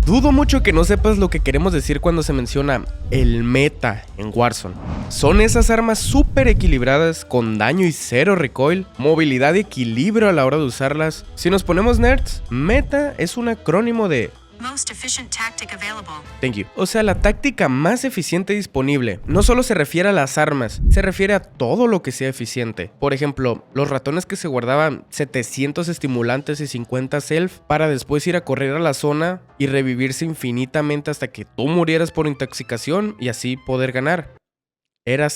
Dudo mucho que no sepas lo que queremos decir cuando se menciona el meta en Warzone. Son esas armas súper equilibradas, con daño y cero recoil, movilidad y equilibrio a la hora de usarlas. Si nos ponemos nerds, meta es un acrónimo de Most efficient tactic available. Thank you. O sea, la táctica más eficiente disponible. No solo se refiere a las armas, se refiere a todo lo que sea eficiente. Por ejemplo, los ratones que se guardaban 700 estimulantes y 50 self para después ir a correr a la zona y revivirse infinitamente hasta que tú murieras por intoxicación y así poder ganar. Era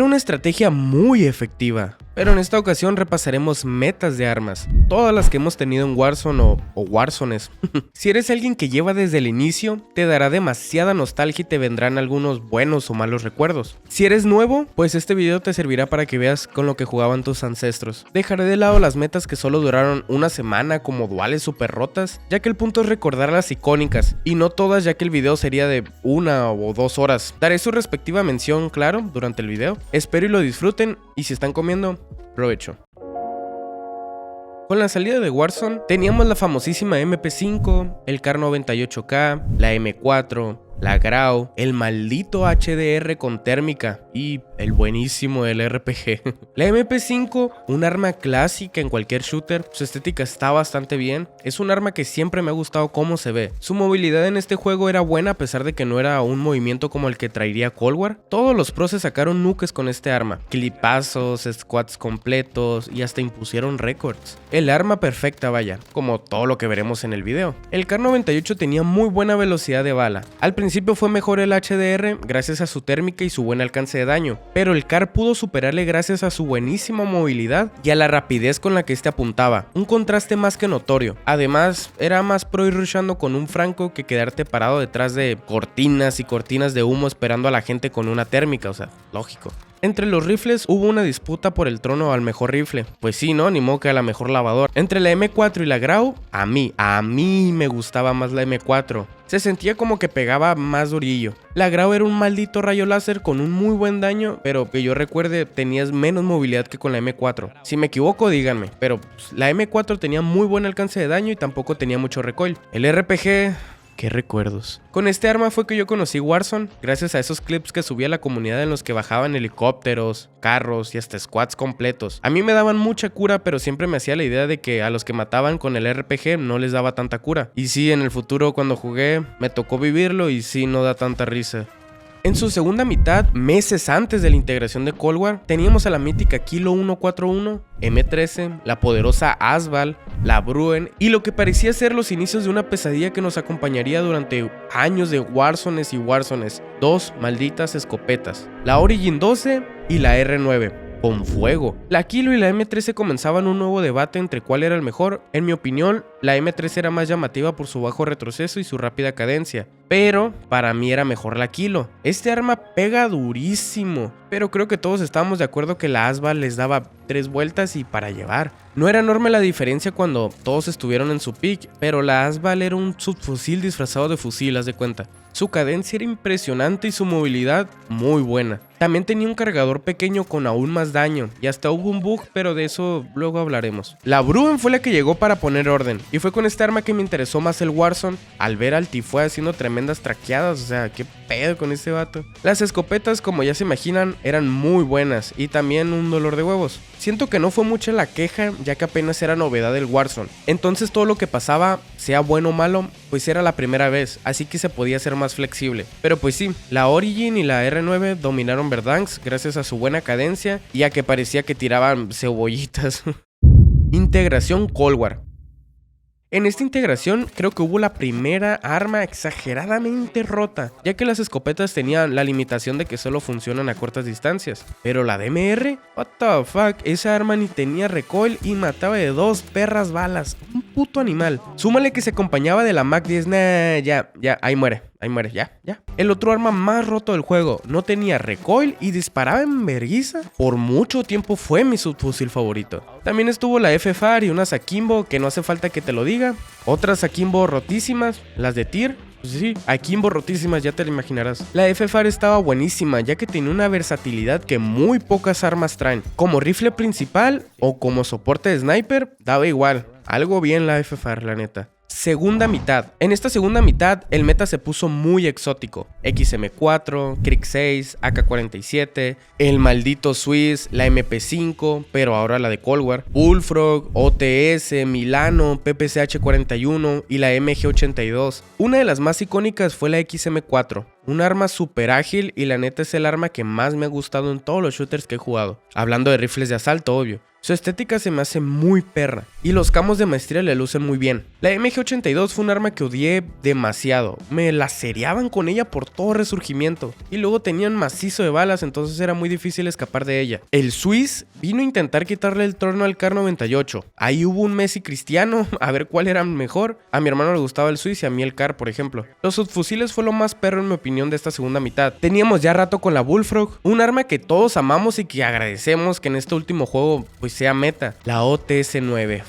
una estrategia muy efectiva. Pero en esta ocasión repasaremos metas de armas, todas las que hemos tenido en Warzone o Warzones. Si eres alguien que lleva desde el inicio, te dará demasiada nostalgia y te vendrán algunos buenos o malos recuerdos. Si eres nuevo, pues este video te servirá para que veas con lo que jugaban tus ancestros. Dejaré de lado las metas que solo duraron una semana como duales super rotas, ya que el punto es recordar las icónicas, y no todas, ya que el video sería de 1 o 2 horas. Daré su respectiva mención, claro, durante el video. Espero y lo disfruten, y si están comiendo, provecho. Con la salida de Warzone, teníamos la famosísima MP5, el Kar 98K, la M4, la Grau, el maldito HDR con térmica y el buenísimo LRPG. La MP5, un arma clásica en cualquier shooter, su estética está bastante bien, es un arma que siempre me ha gustado cómo se ve. Su movilidad en este juego era buena a pesar de que no era un movimiento como el que traería Cold War. Todos los pros se sacaron nukes con este arma, clipazos, squads completos y hasta impusieron récords. El arma perfecta, vaya, como todo lo que veremos en el video. El Kar 98 tenía muy buena velocidad de bala. Al principio fue mejor el HDR gracias a su térmica y su buen alcance de daño, pero el Kar pudo superarle gracias a su buenísima movilidad y a la rapidez con la que este apuntaba, un contraste más que notorio. Además, era más pro ir rushando con un franco que quedarte parado detrás de cortinas y cortinas de humo esperando a la gente con una térmica, o sea, lógico. Entre los rifles hubo una disputa por el trono al mejor rifle. Pues sí, ¿no? Ni modo que a la mejor lavadora. Entre la M4 y la Grau, a mí me gustaba más la M4. Se sentía como que pegaba más durillo. La Grau era un maldito rayo láser con un muy buen daño, pero que yo recuerde tenías menos movilidad que con la M4. Si me equivoco, díganme, pero la M4 tenía muy buen alcance de daño y tampoco tenía mucho recoil. El RPG... ¡Qué recuerdos! Con este arma fue que yo conocí Warzone, gracias a esos clips que subí a la comunidad en los que bajaban helicópteros, carros y hasta squads completos. A mí me daban mucha cura, pero siempre me hacía la idea de que a los que mataban con el RPG no les daba tanta cura. Y sí, en el futuro cuando jugué, me tocó vivirlo y sí, no da tanta risa. En su segunda mitad, meses antes de la integración de Cold War, teníamos a la mítica Kilo 141, M13, la poderosa Asval, la Bruen y lo que parecía ser los inicios de una pesadilla que nos acompañaría durante años de Warzones y Warzones, 2 malditas escopetas, la Origin 12 y la R9. Con fuego. La Kilo y la M13 comenzaban un nuevo debate entre cuál era el mejor. En mi opinión, la M13 era más llamativa por su bajo retroceso y su rápida cadencia, pero para mí era mejor la Kilo. Este arma pega durísimo, pero creo que todos estábamos de acuerdo que la Asval les daba 3 vueltas y para llevar. No era enorme la diferencia cuando todos estuvieron en su peak, pero la Asval era un subfusil disfrazado de fusil, haz de cuenta. Su cadencia era impresionante y su movilidad muy buena. También tenía un cargador pequeño con aún más daño, y hasta hubo un bug, pero de eso luego hablaremos. La Bruen fue la que llegó para poner orden, y fue con esta arma que me interesó más el Warzone, al ver al Tifue haciendo tremendas traqueadas, o sea, qué pedo con este vato. Las escopetas, como ya se imaginan, eran muy buenas, y también un dolor de huevos. Siento que no fue mucha la queja, ya que apenas era novedad del Warzone. Entonces todo lo que pasaba, sea bueno o malo, pues era la primera vez, así que se podía ser más flexible. Pero pues sí, la Origin y la R9 dominaron Verdansk gracias a su buena cadencia y a que parecía que tiraban cebollitas. Integración Cold War. En esta integración creo que hubo la primera arma exageradamente rota, ya que las escopetas tenían la limitación de que solo funcionan a cortas distancias. Pero la DMR, what the fuck, esa arma ni tenía recoil y mataba de 2 perras balas, un puto animal. Súmale que se acompañaba de la Mac 10, nah, ya, ahí muere, ya. El otro arma más roto del juego, no tenía recoil y disparaba en vergüenza. Por mucho tiempo fue mi subfusil favorito. También estuvo la FFAR y unas Akimbo que no hace falta que te lo diga. Otras Akimbo rotísimas, las de Tyr. Pues sí, Akimbo rotísimas, ya te lo imaginarás. La FFAR estaba buenísima, ya que tenía una versatilidad que muy pocas armas traen. Como rifle principal o como soporte de sniper, daba igual. Algo bien la FFAR, la neta. Segunda mitad. En esta segunda mitad, el meta se puso muy exótico. XM4, Crick 6, AK-47, el maldito Swiss, la MP5, pero ahora la de Cold War, Bullfrog, OTS, Milano, PPCH-41 y la MG-82. Una de las más icónicas fue la XM4. Un arma súper ágil y la neta es el arma que más me ha gustado en todos los shooters que he jugado. Hablando de rifles de asalto, obvio. Su estética se me hace muy perra y los camos de maestría le lucen muy bien. La MG82 fue un arma que odié demasiado, me lacereaban con ella por todo resurgimiento y luego tenían macizo de balas, entonces era muy difícil escapar de ella. El Swiss vino a intentar quitarle el trono al Kar 98, ahí hubo un Messi Cristiano, a ver cuál era mejor. A mi hermano le gustaba el Swiss y a mí el Kar, por ejemplo. Los subfusiles fue lo más perro en mi opinión de esta segunda mitad. Teníamos ya rato con la Bullfrog, un arma que todos amamos y que agradecemos que en este último juego pues sea meta. La OTS-9.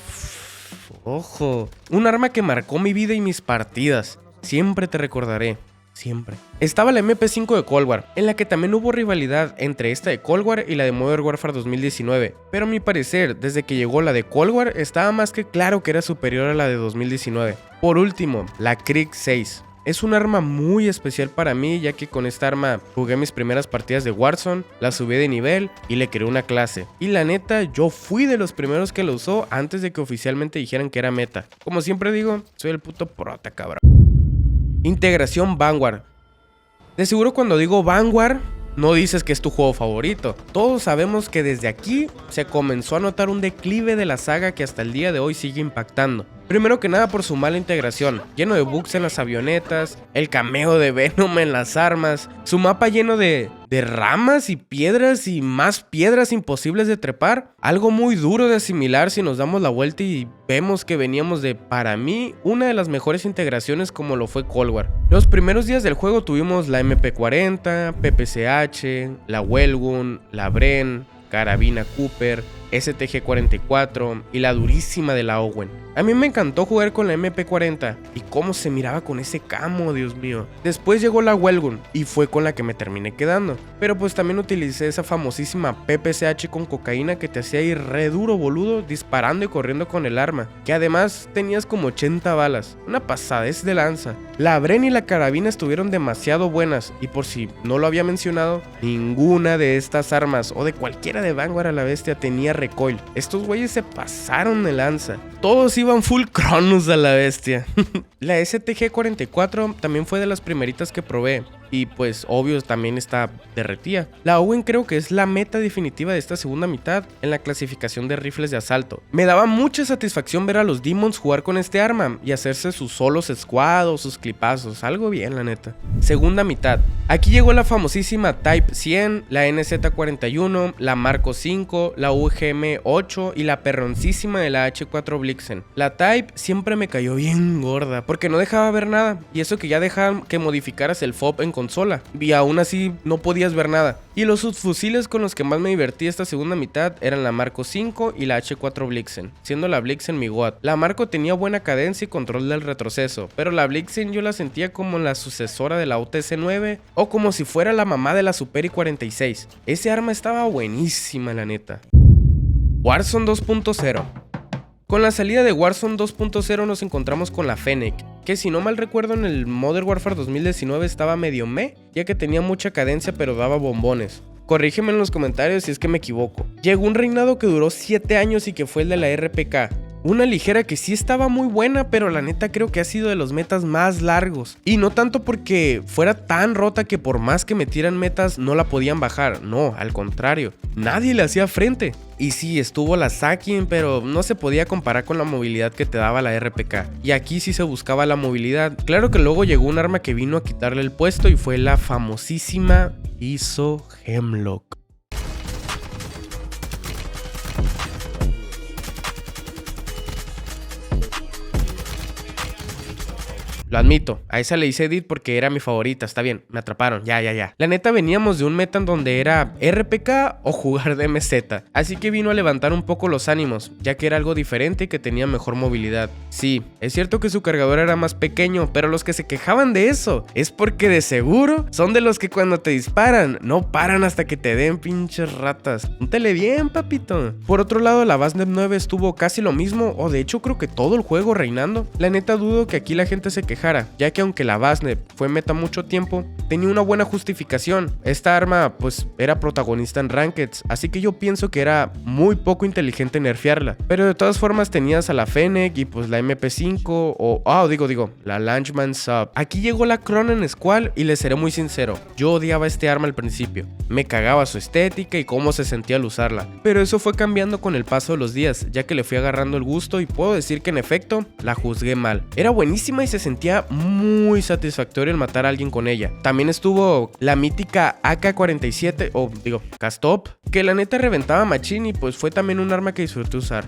Ojo, un arma que marcó mi vida y mis partidas. Siempre te recordaré. Siempre. Estaba la MP5 de Cold War, en la que también hubo rivalidad entre esta de Cold War y la de Modern Warfare 2019, pero a mi parecer, desde que llegó la de Cold War, estaba más que claro que era superior a la de 2019. Por último, la Crick 6. Es un arma muy especial para mí, ya que con esta arma jugué mis primeras partidas de Warzone, la subí de nivel y le creé una clase. Y la neta, yo fui de los primeros que lo usó antes de que oficialmente dijeran que era meta. Como siempre digo, soy el puto prota, cabrón. Integración Vanguard. De seguro cuando digo Vanguard, no dices que es tu juego favorito. Todos sabemos que desde aquí se comenzó a notar un declive de la saga que hasta el día de hoy sigue impactando. Primero que nada por su mala integración, lleno de bugs en las avionetas, el cameo de Venom en las armas, su mapa lleno de ramas y piedras y más piedras imposibles de trepar. Algo muy duro de asimilar si nos damos la vuelta y vemos que veníamos de, para mí, una de las mejores integraciones como lo fue Cold War. Los primeros días del juego tuvimos la MP40, PPCH, la Wellgun, la Bren, carabina Cooper, STG-44 y la durísima de la Owen. A mí me encantó jugar con la MP40 y cómo se miraba con ese camo, Dios mío. Después llegó la Wellgun y fue con la que me terminé quedando. Pero pues también utilicé esa famosísima PPCH con cocaína que te hacía ir re duro, boludo, disparando y corriendo con el arma, que además tenías como 80 balas. Una pasadez de lanza. La Bren y la carabina estuvieron demasiado buenas y por si no lo había mencionado, ninguna de estas armas o de cualquiera de Vanguard a la bestia tenía recoil. Estos güeyes se pasaron de lanza. Todos iban full Cronus a la bestia. La STG-44 también fue de las primeritas que probé. Y pues obvio también está derretida. La Owen creo que es la meta definitiva de esta segunda mitad en la clasificación de rifles de asalto. Me daba mucha satisfacción ver a los Demons jugar con este arma y hacerse sus solos squad o sus clipazos. Algo bien, la neta. Segunda mitad. Aquí llegó la famosísima Type 100, la NZ41, la Marco 5, la UGM 8 y la perroncísima de la H4 Blixen. La Type siempre me cayó bien gorda porque no dejaba ver nada. Y eso que ya dejaban que modificaras el FOB en consola y aún así no podías ver nada. Y los subfusiles con los que más me divertí esta segunda mitad eran la Marco 5 y la H4 Blixen, siendo la Blixen mi god. La Marco tenía buena cadencia y control del retroceso, pero la Blixen yo la sentía como la sucesora de la UTC-9 o como si fuera la mamá de la Superi 46. Ese arma estaba buenísima, la neta. Warzone 2.0. Con la salida de Warzone 2.0 nos encontramos con la Fennec, que si no mal recuerdo en el Modern Warfare 2019 estaba medio ya que tenía mucha cadencia pero daba bombones. Corrígeme en los comentarios si es que me equivoco. Llegó un reinado que duró 7 años y que fue el de la RPK. Una ligera que sí estaba muy buena, pero la neta creo que ha sido de los metas más largos. Y no tanto porque fuera tan rota que por más que metieran metas no la podían bajar. No, al contrario, nadie le hacía frente. Y sí, estuvo la Sakin, pero no se podía comparar con la movilidad que te daba la RPK. Y aquí sí se buscaba la movilidad. Claro que luego llegó un arma que vino a quitarle el puesto y fue la famosísima ISO Hemlock. admito, a esa le hice edit porque era mi favorita, está bien, me atraparon, ya. La neta veníamos de un meta en donde era RPK o jugar de MZ, así que vino a levantar un poco los ánimos, ya que era algo diferente y que tenía mejor movilidad. Sí, es cierto que su cargador era más pequeño, pero los que se quejaban de eso es porque de seguro son de los que cuando te disparan no paran hasta que te den pinches ratas. Póntele bien, papito. Por otro lado, la Vaznev 9 estuvo casi lo mismo, o de hecho creo que todo el juego reinando. La neta dudo que aquí la gente se quejara, ya que aunque la Vaznev fue meta mucho tiempo, tenía una buena justificación. Esta arma pues era protagonista en Rankeds, así que yo pienso que era muy poco inteligente nerfearla. Pero de todas formas tenías a la Fennec y pues la MP5 o digo, la Langeman Sub. Aquí llegó la Cronen Squall y les seré muy sincero, yo odiaba este arma al principio. Me cagaba su estética y cómo se sentía al usarla, pero eso fue cambiando con el paso de los días, ya que le fui agarrando el gusto y puedo decir que en efecto la juzgué mal. Era buenísima y se sentía muy satisfactorio el matar a alguien con ella. También estuvo la mítica AK-47 Castop, que la neta reventaba machín y pues fue también un arma que disfruté usar.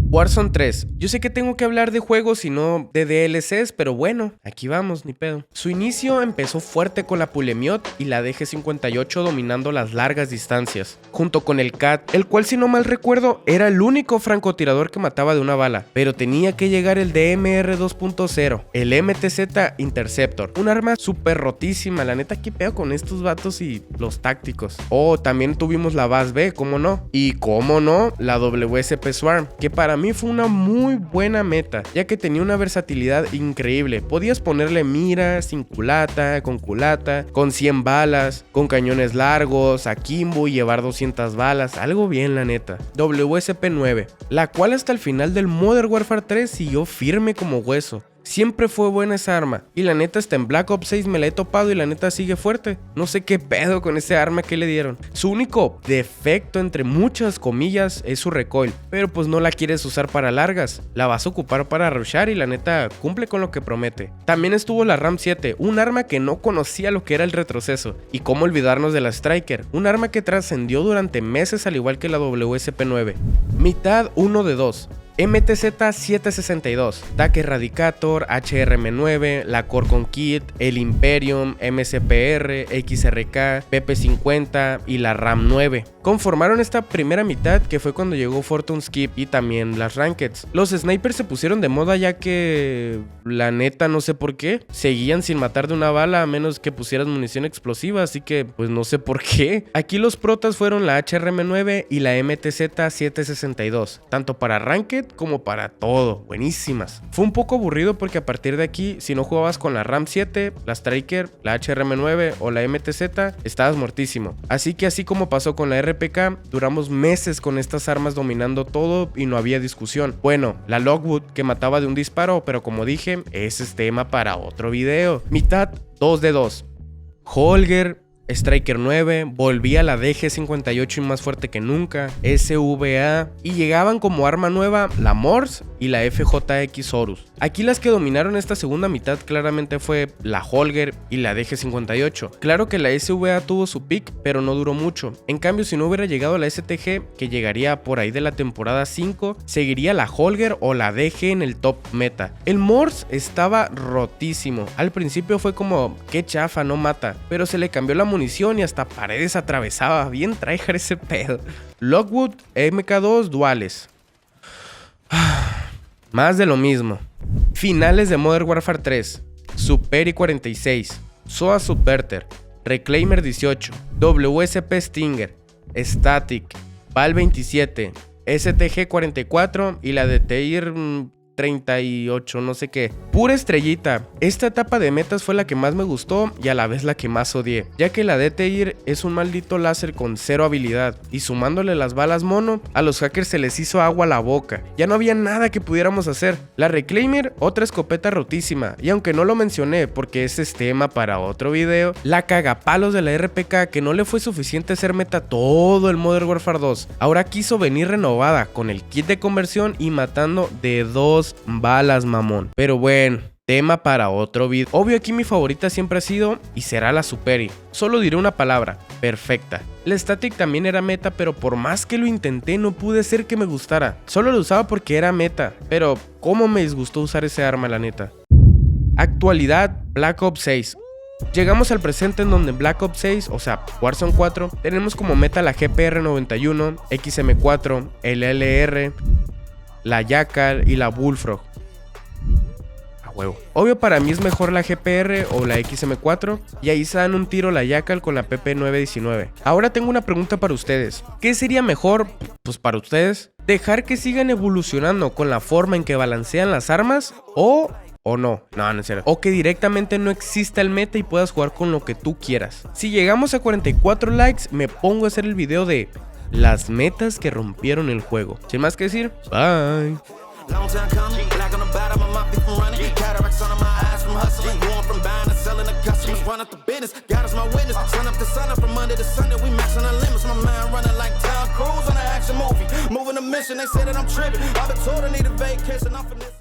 Warzone 3. Yo sé que tengo que hablar de juegos y no de DLCs, pero bueno, aquí vamos, ni pedo. Su inicio empezó fuerte con la Pulemiot y la DG58 dominando las largas distancias, junto con el CAT, el cual si no mal recuerdo era el único francotirador que mataba de una bala, pero tenía que llegar el DMR 2.0, el MTZ Interceptor, un arma súper rotísima, la neta qué pedo con estos vatos y los tácticos. También tuvimos la Vaz B, cómo no, y cómo no, la WSP Swarm, que para mí fue una muy buena meta, ya que tenía una versatilidad increíble. Podías ponerle mira, sin culata, con 100 balas, con cañones largos, akimbo y llevar 200 balas, algo bien la neta. WSP-9, la cual hasta el final del Modern Warfare 3 siguió firme como hueso. Siempre fue buena esa arma, y la neta hasta en Black Ops 6 me la he topado y la neta sigue fuerte. No sé qué pedo con ese arma que le dieron. Su único defecto, entre muchas comillas, es su recoil, pero pues no la quieres usar para largas, la vas a ocupar para rushar y la neta cumple con lo que promete. También estuvo la RAM 7, un arma que no conocía lo que era el retroceso, y cómo olvidarnos de la Striker, un arma que trascendió durante meses al igual que la WSP-9. Mitad 1 de 2. MTZ-762, TAC Eradicator, HRM-9, la Corcon Kit, el Imperium, MCPR, XRK, PP-50 y la RAM 9. Conformaron esta primera mitad que fue cuando llegó Fortune Skip y también las Rankeds. Los snipers se pusieron de moda ya que, la neta no sé por qué, seguían sin matar de una bala a menos que pusieras munición explosiva, así que pues no sé por qué. Aquí los protas fueron la HRM-9 y la MTZ-762, tanto para Ranked como para todo, buenísimas. Fue un poco aburrido porque a partir de aquí, si no jugabas con la RAM 7, la Striker, la HRM9 o la MTZ, estabas muertísimo. Así que así como pasó con la RPK, duramos meses con estas armas dominando todo y no había discusión. Bueno, la Lockwood que mataba de un disparo, pero como dije, ese es tema para otro video. Mitad 2 de 2. Holger, Striker 9, volvía la DG58 y más fuerte que nunca, SVA, y llegaban como arma nueva la Morse y la FJX Horus. Aquí las que dominaron esta segunda mitad claramente fue la Holger y la DG58. Claro que la SVA tuvo su pick, pero no duró mucho. En cambio, si no hubiera llegado la STG, que llegaría por ahí de la temporada 5, seguiría la Holger o la DG en el top meta. El Morse estaba rotísimo. Al principio fue como, qué chafa, no mata, pero se le cambió la munición y hasta paredes atravesaba. Bien tryhard ese pedo. Lockwood, MK2 duales. Más de lo mismo. Finales de Modern Warfare 3. Superi 46, SOA Subverter, Reclaimer 18, WSP Stinger, Static, Val 27, STG 44 y la de Teir 38, no sé qué. Pura estrellita. Esta etapa de metas fue la que más me gustó y a la vez la que más odié, ya que la DTIR es un maldito láser con cero habilidad y sumándole las balas mono, a los hackers se les hizo agua a la boca. Ya no había nada que pudiéramos hacer. La Reclaimer, otra escopeta rotísima, y aunque no lo mencioné porque ese es tema para otro video, la cagapalos de la RPK que no le fue suficiente ser meta todo el Modern Warfare 2, ahora quiso venir renovada con el kit de conversión y matando de 2 balas, mamón. Pero bueno, tema para otro video. Obvio aquí mi favorita siempre ha sido y será la Superi. Solo diré una palabra, perfecta. La Static también era meta, pero por más que lo intenté no pude hacer que me gustara. Solo lo usaba porque era meta, pero cómo me disgustó usar ese arma, la neta. Actualidad, Black Ops 6. Llegamos al presente en donde en Black Ops 6, o sea, Warzone 4, tenemos como meta la GPR-91, XM4, el LR, la Jackal y la Bullfrog. A huevo. Obvio para mí es mejor la GPR o la XM4 y ahí se dan un tiro la Jackal con la PP919. Ahora tengo una pregunta para ustedes. ¿Qué sería mejor, pues para ustedes, dejar que sigan evolucionando con la forma en que balancean las armas o no, en serio. O que directamente no exista el meta y puedas jugar con lo que tú quieras. Si llegamos a 44 likes, me pongo a hacer el video de las metas que rompieron el juego. Sin más que decir, bye. Long time coming, black on the bottom of my feet from running. Cataracts under my eyes from hustling. Going from buying to selling to customers. Run up the business, God is my witness. Sun up to sun up from Monday to Sunday. We maxing our limits. My mind running like Tom Cruise on an action movie. Moving a mission, they say that I'm tripping. I've been told I need a vacation. I'm finessing.